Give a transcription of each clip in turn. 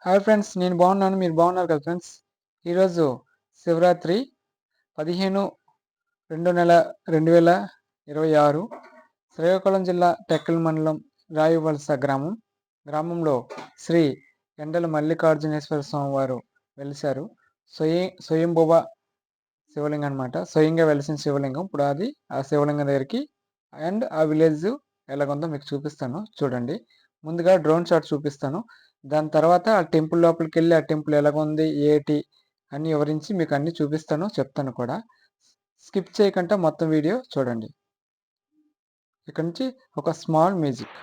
Hi friends, నేను బాగున్నాను. మీరు బాగున్నారు కదా ఫ్రెండ్స్? ఈరోజు శివరాత్రి 15/2/2026 శ్రీకాకుళం జిల్లా టెక్కలి మండలం రాయువలస గ్రామంలో శ్రీ ఎండల మల్లికార్జునేశ్వర స్వామి వారు వెలిశారు. స్వయంభువ శివలింగం అనమాట. స్వయంగా వెలిసిన శివలింగం. ఇప్పుడు అది ఆ శివలింగం దగ్గరికి అండ్ ఆ విలేజ్ ఎలాగుందో మీకు చూపిస్తాను చూడండి. ముందుగా డ్రోన్ షాట్ చూపిస్తాను. దాని తర్వాత ఆ టెంపుల్ లోపలికి వెళ్ళి ఆ టెంపుల్ ఎలాగుంది ఏటి అన్ని వివరించి మీకు అన్ని చూపిస్తాను, చెప్తాను కూడా. స్కిప్ చేయకుండా మొత్తం వీడియో చూడండి. ఇక్కడ నుంచి ఒక స్మాల్ మ్యూజిక్.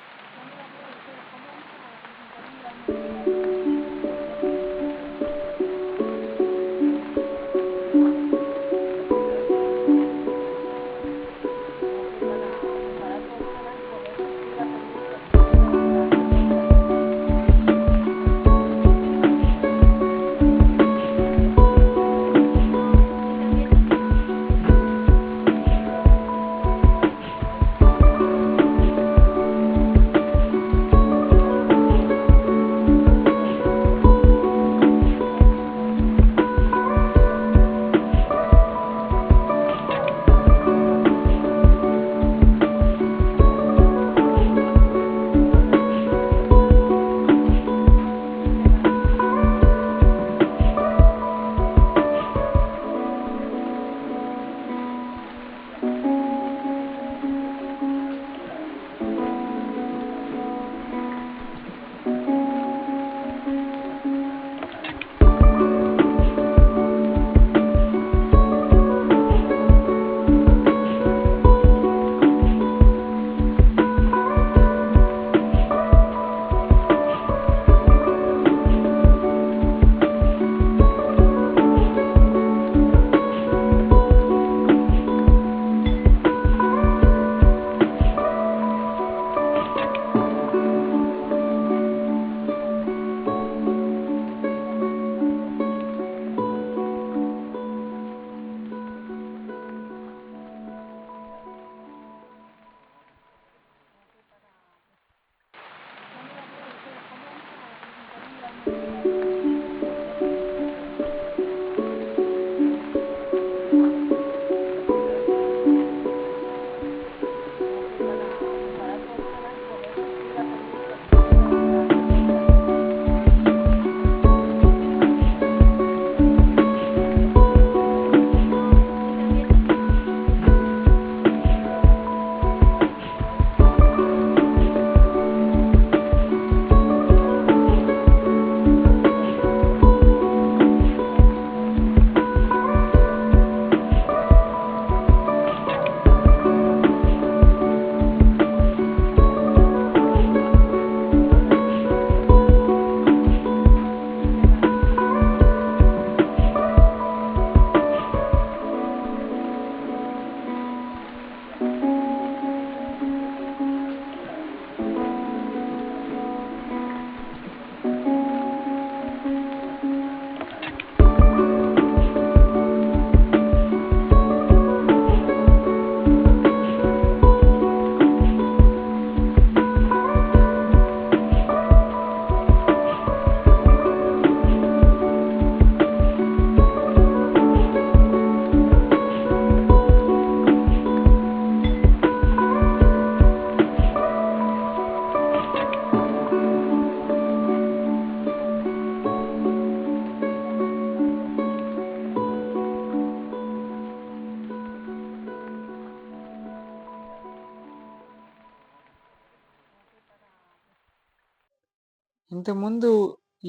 ఇంతకుముందు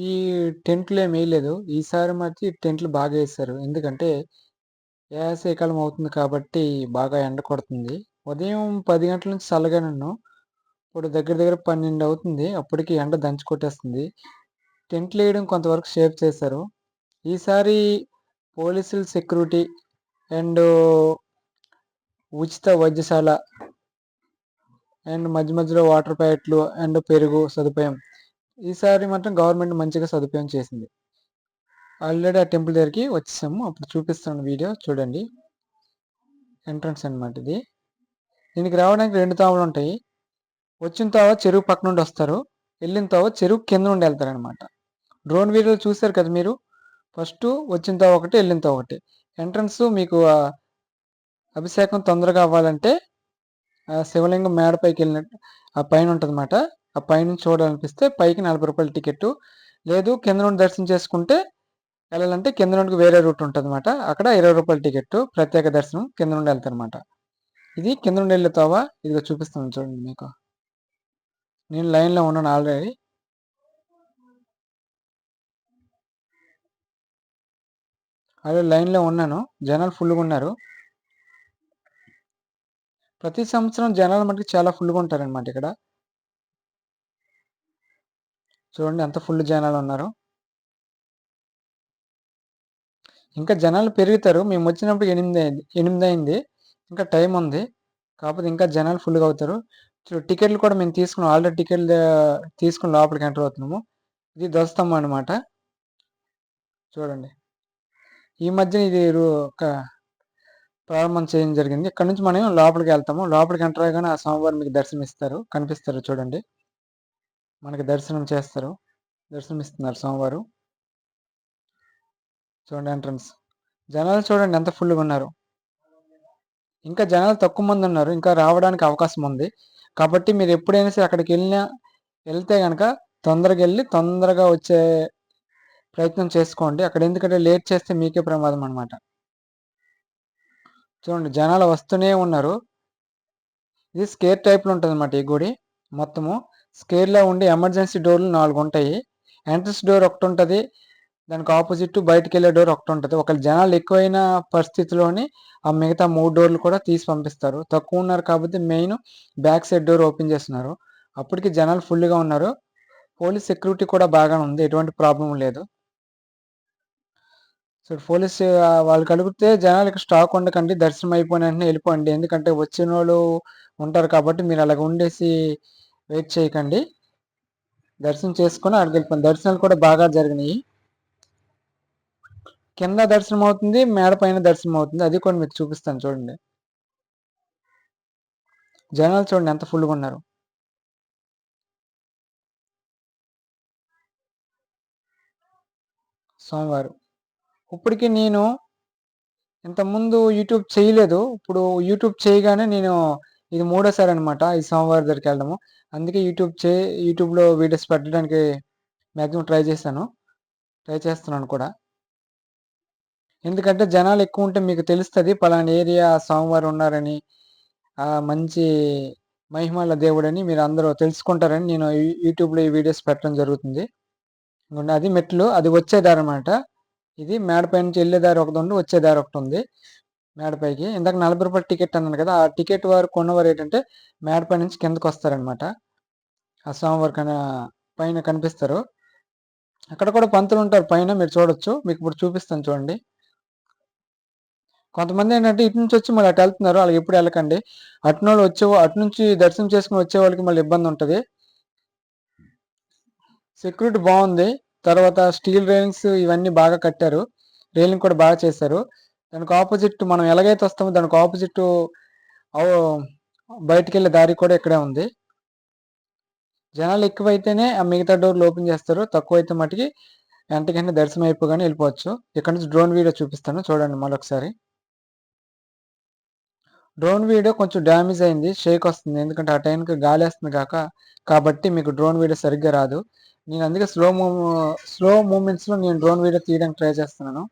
ఈ టెంట్లు ఏమి వేయలేదు. ఈసారి మధ్య టెంట్లు బాగా వేశారు. ఎందుకంటే వేసవికాలం అవుతుంది కాబట్టి బాగా ఎండ కొడుతుంది. ఉదయం 10 గంటల నుంచి చల్లగానే ఉన్నాం. ఇప్పుడు దగ్గర దగ్గర 12 అవుతుంది. అప్పటికి ఎండ దంచి కొట్టేస్తుంది. టెంట్లు వేయడం కొంతవరకు సేవ్ చేశారు. ఈసారి పోలీసుల సెక్యూరిటీ అండ్ ఉచిత వైద్యశాల అండ్ మధ్య మధ్యలో వాటర్ ప్యాకెట్లు అండ్ పెరుగు సదుపాయం ఈసారి మాత్రం గవర్నమెంట్ మంచిగా సదుపాయం చేసింది. ఆల్రెడీ ఆ టెంపుల్ దగ్గరికి వచ్చేసాము. అప్పుడు చూపిస్తాను వీడియో చూడండి. ఎంట్రన్స్ అనమాట ఇది. దీనికి రావడానికి 2 తావులు ఉంటాయి. వచ్చిన తావ చెరువు పక్క నుండి వస్తారు. వెళ్ళిన తావ చెరువు కింద నుండి వెళ్తారనమాట. డ్రోన్ వీడియోలో చూసారు కదా మీరు. ఫస్ట్ వచ్చిన ఒకటి, వెళ్ళిన ఒకటి. ఎంట్రన్స్ మీకు అభిషేకం తొందరగా అవ్వాలంటే శివలింగం మేడ పైకి వెళ్ళినట్టు ఆ పైన ఉంటుందన్నమాట. ఆ పైనుంచి చూడాలనిపిస్తే పైకి రూ. 40 టికెట్టు. లేదు కింద నుండి దర్శనం చేసుకుంటే వెళ్ళాలంటే కింద నుండి వేరే రూట్ ఉంటుందన్నమాట. అక్కడ రూ. 20 టికెట్టు ప్రత్యేక దర్శనం కింద నుండి వెళ్తారన్నమాట. ఇది కింద నుండి వెళ్తావా ఇదిగో చూపిస్తాను చూడండి మీకు. నేను లైన్లో ఉన్నాను ఆల్రెడీ. లైన్లో ఉన్నాను. జనాలు ఫుల్గా ఉన్నారు. ప్రతి సంవత్సరం జనాలు మటుకు చాలా ఫుల్గా ఉంటారనమాట ఇక్కడ. చూడండి ఎంత ఫుల్ జనాలు ఉన్నారు. ఇంకా జనాలు పెరుగుతారు. మేము వచ్చినప్పుడు 8 అయింది. ఇంకా టైం ఉంది. కాకపోతే ఇంకా జనాలు ఫుల్గా అవుతారు. టికెట్లు కూడా మేము తీసుకున్నాం. ఆల్రెడీ టికెట్లు తీసుకుని లోపలికి ఎంటర్ అవుతున్నాము. ఇది ధ్వజస్తంభం అనమాట. చూడండి ఈ మధ్యన ఇది ఒక ప్రారంభం చేయడం జరిగింది. ఇక్కడ నుంచి మనం లోపలికి వెళ్తాము. లోపలికి ఎంటర్ అయ్యగానే ఆ స్వామివారు మీకు దర్శనం ఇస్తారు, కనిపిస్తారు. చూడండి మనకి దర్శనం చేస్తారు, దర్శనం ఇస్తున్నారు స్వామివారు. చూడండి ఎంట్రన్స్. జనాలు చూడండి ఎంత ఫుల్గా ఉన్నారు. ఇంకా జనాలు తక్కువ మంది ఉన్నారు. ఇంకా రావడానికి అవకాశం ఉంది. కాబట్టి మీరు ఎప్పుడైనా సరే అక్కడికి వెళ్తే కనుక తొందరగా వెళ్ళి తొందరగా వచ్చే ప్రయత్నం చేసుకోండి. అక్కడ ఎందుకంటే లేట్ చేస్తే మీకే ప్రమాదం అనమాట. చూడండి జనాలు వస్తూనే ఉన్నారు. ఇది స్కేర్ టైప్లో ఉంటుంది అనమాట ఈ గుడి. మొత్తము స్కేర్లో ఉండి ఎమర్జెన్సీ డోర్లు 4 ఉంటాయి. ఎంట్రన్స్ డోర్ ఒకటి ఉంటుంది. దానికి ఆపోజిట్ బయటకు వెళ్ళే డోర్ ఒకటి ఉంటుంది. ఒకవేళ జనాలు ఎక్కువైన పరిస్థితిలోని ఆ మిగతా 3 డోర్లు కూడా తీసి పంపిస్తారు. తక్కువ ఉన్నారు కాబట్టి main back side door open చేస్తున్నారు. అప్పటికి జనాలు ఫుల్గా ఉన్నారు. పోలీస్ సెక్యూరిటీ కూడా బాగానే ఉంది. ఎటువంటి ప్రాబ్లం లేదు. సో పోలీస్ వాళ్ళు కడిగితే జనాలకి స్టాక్ ఉండకండి, దర్శనం అయిపోయిన వెంటనే వెళ్ళిపోండి. ఎందుకంటే వచ్చిన వాళ్ళు ఉంటారు కాబట్టి మీరు అలాగ ఉండేసి వెయిట్ చేయకండి. దర్శనం చేసుకొని అక్కడికి వెళ్ళిపోండి. దర్శనాలు కూడా బాగా జరిగినాయి. కింద దర్శనం అవుతుంది, మేడ పైన దర్శనం అవుతుంది. అది కూడా మీకు చూపిస్తాను చూడండి. జనాలు చూడండి ఎంత ఫుల్గా ఉన్నారు. సోమవారం ఇప్పటికీ నేను ఇంతకుముందు యూట్యూబ్ చేయలేదు. ఇప్పుడు యూట్యూబ్ చేయగానే నేను ఇది 3ఓసారి అనమాట ఈ సోమవారం దగ్గరికి వెళ్ళడము. అందుకే యూట్యూబ్లో వీడియోస్ పెట్టడానికి మ్యాక్సిమం ట్రై చేస్తున్నాను కూడా. ఎందుకంటే జనాలు ఎక్కువ ఉంటే మీకు తెలుస్తుంది పలానా ఏరియా సోమవారం ఉన్నారని, మంచి మహిమల దేవుడని మీరు అందరూ తెలుసుకుంటారని నేను యూట్యూబ్లో ఈ వీడియోస్ పెట్టడం జరుగుతుంది. అది మెట్లు, అది వచ్చేదారి అనమాట. ఇది మేడపై నుంచి వెళ్ళేదారి ఒకటి ఉంది, వచ్చేదారి ఒకటి ఉంది మేడపైకి. ఇందాక రూ. 40 టికెట్ అన్నాను కదా, ఆ టికెట్ వారు కొన్నవారు ఏంటంటే మేడపై నుంచి కిందకు వస్తారనమాట. ఆ స్వామివారి పైన కనిపిస్తారు. అక్కడ కూడా పంతులు ఉంటారు పైన, మీరు చూడొచ్చు. మీకు ఇప్పుడు చూపిస్తాను చూడండి. కొంతమంది ఏంటంటే ఇటు నుంచి వచ్చి మళ్ళీ అటు వెళ్తున్నారు. అలాగే ఎప్పుడు వెళ్ళకండి. అటు నుంచి దర్శనం చేసుకుని వచ్చే వాళ్ళకి మళ్ళీ ఇబ్బంది ఉంటుంది. సెక్యూరిటీ బాగుంది. తర్వాత స్టీల్ రైలింగ్స్ ఇవన్నీ బాగా కట్టారు. రైలింగ్ కూడా బాగా చేశారు. దానికి ఆపోజిట్ మనం ఎలాగైతే వస్తామో దానికి ఆపోజిట్ బయటికి వెళ్ళే దారి కూడా ఇక్కడే ఉంది. జనాలు ఎక్కువైతేనే ఆ మిగతా డోర్లు ఓపెన్ చేస్తారు. తక్కువైతే మటుకి వెంటనే దర్శనం అయిపోగానే వెళ్ళిపోవచ్చు. ఇక్కడ నుంచి డ్రోన్ వీడియో చూపిస్తాను చూడండి మరొకసారి. డ్రోన్ వీడియో కొంచెం డ్యామేజ్ అయింది, షేక్ వస్తుంది. ఎందుకంటే ఆ టైంకి గాలి వేస్తుంది కాబట్టి మీకు డ్రోన్ వీడియో సరిగ్గా రాదు. నేను అందుకే స్లో మూమెంట్స్లో నేను డ్రోన్ వీడియో తీయడానికి ట్రై చేస్తున్నాను.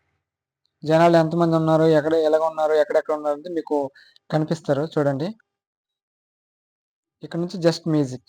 జనాలు ఎంతమంది ఉన్నారు, ఎలాగ ఉన్నారు, ఎక్కడెక్కడ ఉన్నారు అంటే మీకు కనిపిస్తారు చూడండి. ఇక్కడ నుంచి జస్ట్ మ్యూజిక్.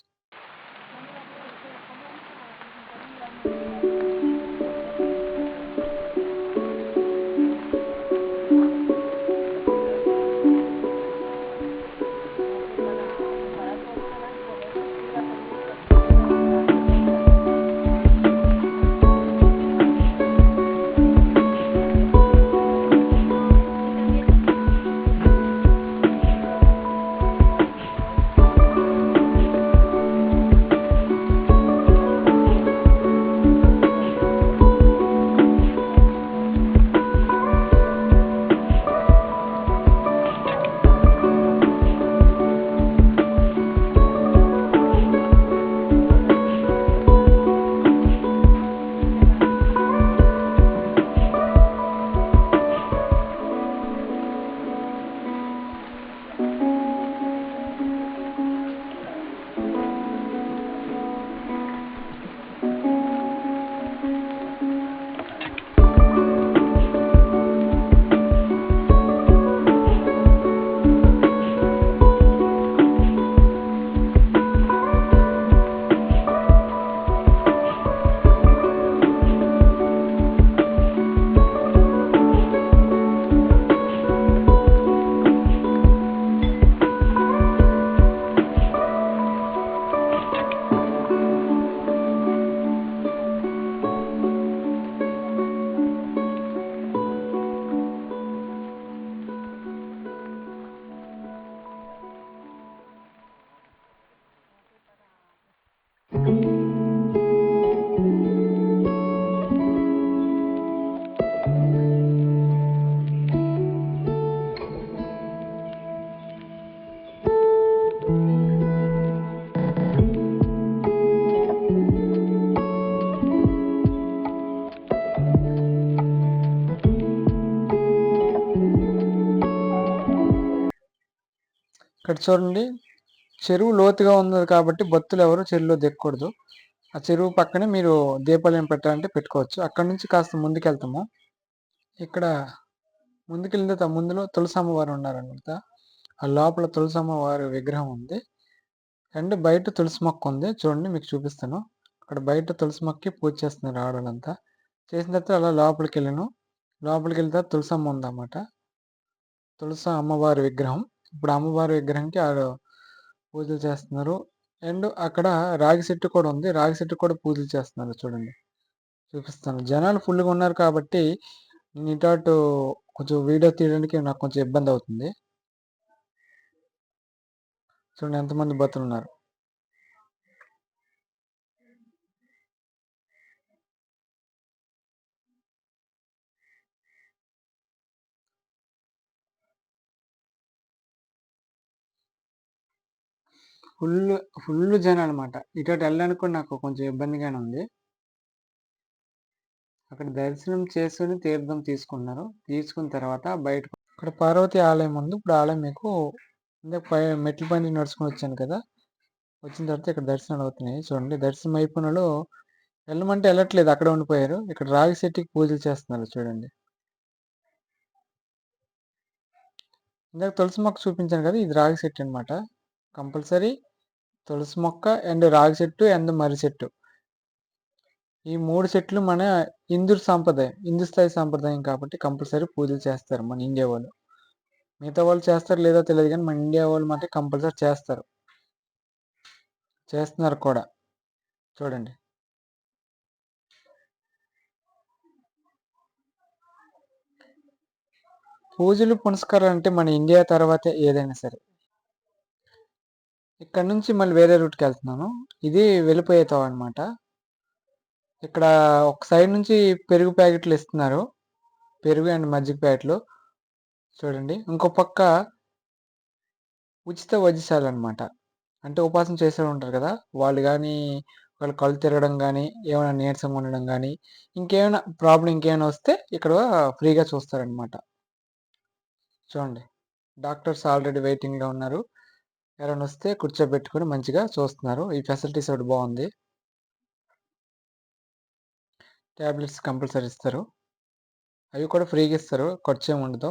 ఇక్కడ చూడండి, చెరువు లోతుగా ఉంది కాబట్టి భక్తులు ఎవరు చెరువులో దిగకూడదు. ఆ చెరువు పక్కనే మీరు దీపాలు ఏం పెట్టాలంటే పెట్టుకోవచ్చు. అక్కడ నుంచి కాస్త ముందుకెళ్తాము. ఇక్కడ ముందుకెళ్తే ముందులో తులసమ్మ వారు ఉన్నారనమాట. ఆ లోపల తులసమ్మ వారి విగ్రహం ఉంది. అండ్ బయట తులసి మొక్క ఉంది. చూడండి మీకు చూపిస్తాను. అక్కడ బయట తులసి మొక్కకి పూజ చేస్తున్నారు ఆడవాళ్ళంతా. చేసిన తర్వాత అలా లోపలికెళ్ళాను. లోపలికెళ్ళిన తర్వాత తులసమ్మ ఉందన్నమాట. తులసి అమ్మవారి విగ్రహం. ఇప్పుడు అమ్మవారి విగ్రహంకి పూజలు చేస్తున్నారు. అండ్ అక్కడ రాగి చెట్టు కూడా ఉంది. రాగి చెట్టు కూడా పూజలు చేస్తున్నారు చూడండి. చూపిస్తాను. జనాలు ఫుల్‌గా ఉన్నారు కాబట్టి నేను ఇటు అటు కొంచెం వీడియో తీయడానికి నాకు కొంచెం ఇబ్బంది అవుతుంది. చూడండి ఎంతమంది భక్తులున్నారు. Full full జనాలన్నమాట. ఇటు అటు వెళ్ళడానికి కూడా నాకు కొంచెం ఇబ్బందిగానే ఉంది. అక్కడ దర్శనం చేసుకొని తీర్థం తీసుకున్నారు. తీసుకున్న తర్వాత బయటకు ఇక్కడ పార్వతి ఆలయం ఉంది. ఇప్పుడు ఆలయం మీకు ఇందాక మెట్ల పైన నడుచుకొని వచ్చాను కదా! వచ్చిన తర్వాత ఇక్కడ దర్శనాలు అవుతున్నాయి. చూడండి దర్శనం అయిపోయినోళ్ళు వెళ్ళమంటే వెళ్ళట్లేదు. అక్కడే ఉండిపోయారు. ఇక్కడ రాగి చెట్టుకి పూజలు చేస్తున్నారు చూడండి. ఇందాక తులసి మొక్క చూపించాను కదా! ఇది రాగి చెట్టు అనమాట. కంపల్సరీ తులసి మొక్క అండ్ రాగి చెట్టు అండ్ మర్రి చెట్టు. ఈ 3 చెట్లు మన హిందూ స్థాయి సాంప్రదాయం కాబట్టి కంపల్సరీ పూజలు చేస్తారు మన ఇండియా వాళ్ళు. మిగతా వాళ్ళు చేస్తారో లేదో తెలియదు కానీ మన ఇండియా వాళ్ళు మాత్రం కంపల్సరీ చేస్తారు. చేస్తున్నారు కూడా. చూడండి. పూజలు పునస్కారాలు అంటే మన ఇండియా తర్వాతే ఏదైనా సరే. ఇక్కడ నుంచి మళ్ళీ వేరే రూట్‌కి వెళ్తున్నాను. ఇది వెళ్ళిపోయే తోవ అనమాట. ఇక్కడ ఒక సైడ్ నుంచి పెరుగు ప్యాకెట్లు ఇస్తున్నారు. పెరుగు అండ్ మజ్జిగ ప్యాకెట్లు. చూడండి. ఇంకో పక్క ఉచిత వైద్యశాలనమాట. అంటే ఉపవాసం చేసేవాళ్ళు ఉంటారు కదా! వాళ్ళు గానీ, వాళ్ళ కళ్ళు తిరగడం గానీ, ఏమైనా నీరసంగా ఉండడం గానీ, ఇంకేమైనా ప్రాబ్లమ్ ఇంకేమైనా వస్తే ఇక్కడ ఫ్రీగా చూస్తారనమాట. చూడండి. డాక్టర్స్ ఆల్రెడీ వెయిటింగ్‌లో ఉన్నారు. ఎవరైనా వస్తే కూర్చోబెట్టుకొని మంచిగా చూస్తున్నారు. ఈ ఫెసిలిటీస్ ఒకటి బావుంది. టాబ్లెట్స్ కంపల్సరీ ఇస్తారు. అవి కూడా ఫ్రీగా ఇస్తారు. ఖర్చేమి ఉండదు.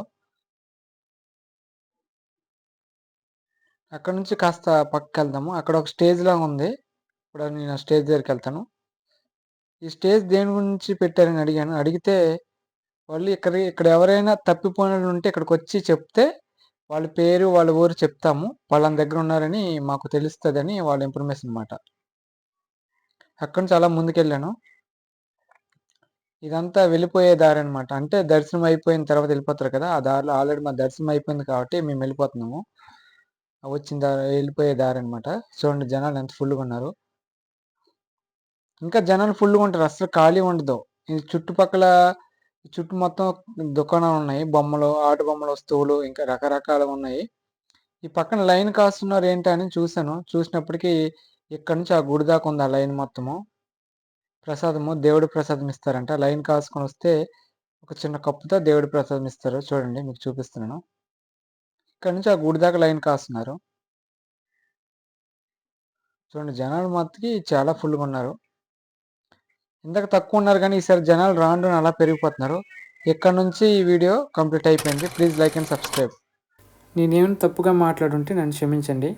అక్కడి నుంచి కాస్త పక్కకెళ్దాము. అక్కడ ఒక స్టేజ్‌లాగా ఉంది. ఇప్పుడు నేను ఆ స్టేజ్ దగ్గరికెళ్తాను. ఈ స్టేజ్ దేని గురించి పెట్టారని అడిగాను. అడిగితే వాళ్ళు ఇక్కడ ఎవరైనా తప్పిపోయినోళ్ళు ఉంటే ఇక్కడికొచ్చి చెప్తే వాళ్ళ పేరు, వాళ్ళ ఊరు చెప్తాము. పలానా దగ్గర ఉన్నారని మాకు తెలుస్తదని వాళ్ళ ఇన్ఫర్మేషన్ మాట. అక్కడి నుంచి అలా ముందుకెళ్ళాను. ఇదంతా వెళ్ళిపోయే దారనమాట. అంటే దర్శనం అయిపోయిన తర్వాత వెళ్ళిపోతారు కదా! ఆ దారిలో ఆల్రెడీ మా దర్శనం అయిపోయింది కాబట్టి మేము వెళ్ళిపోతున్నాము. వచ్చిన దారి వెళ్ళిపోయే దారనమాట. చూడండి జనాలు ఎంత ఫుల్‌గా ఉన్నారు. ఇంకా జనాలు ఫుల్‌గా ఉంటారు. అస్సలు ఖాళీ ఉండదు. ఈ చుట్టుపక్కల చుట్టూ మొత్తం దుకాణాలున్నాయి. బొమ్మలు, ఆట బొమ్మల వస్తువులు ఇంకా రకరకాలుగున్నాయి. ఈ పక్కన లైన్ కాస్తున్నారు ఏంటా అని చూసాను. చూసినప్పటికి ఇక్కడి నుంచి ఆ గుడి దాకా ఉంది ఆ లైన్ మొత్తము. ప్రసాదము దేవుడి ప్రసాదం ఇస్తారంట. లైన్ కాసుకొని వస్తే ఒక చిన్న కప్పుతో దేవుడి ప్రసాదం ఇస్తారు. చూడండి మీకు చూపిస్తున్నాను. ఇక్కడి నుంచి ఆ గుడి దాకా లైన్ కాస్తున్నారు. చూడండి జనాలు మట్టుకి చాలా ఫుల్‌గా ఉన్నారు. ఇందాక తక్కువ ఉన్నారు కానీ ఈసారి జనాలు రాను రాను అలా పెరిగిపోతున్నారు. ఇక్కడ నుంచి ఈ వీడియో కంప్లీట్ అయిపోయింది. Please like and subscribe. నేనేమైనా తప్పుగా మాట్లాడుంటే నన్ను క్షమించండి.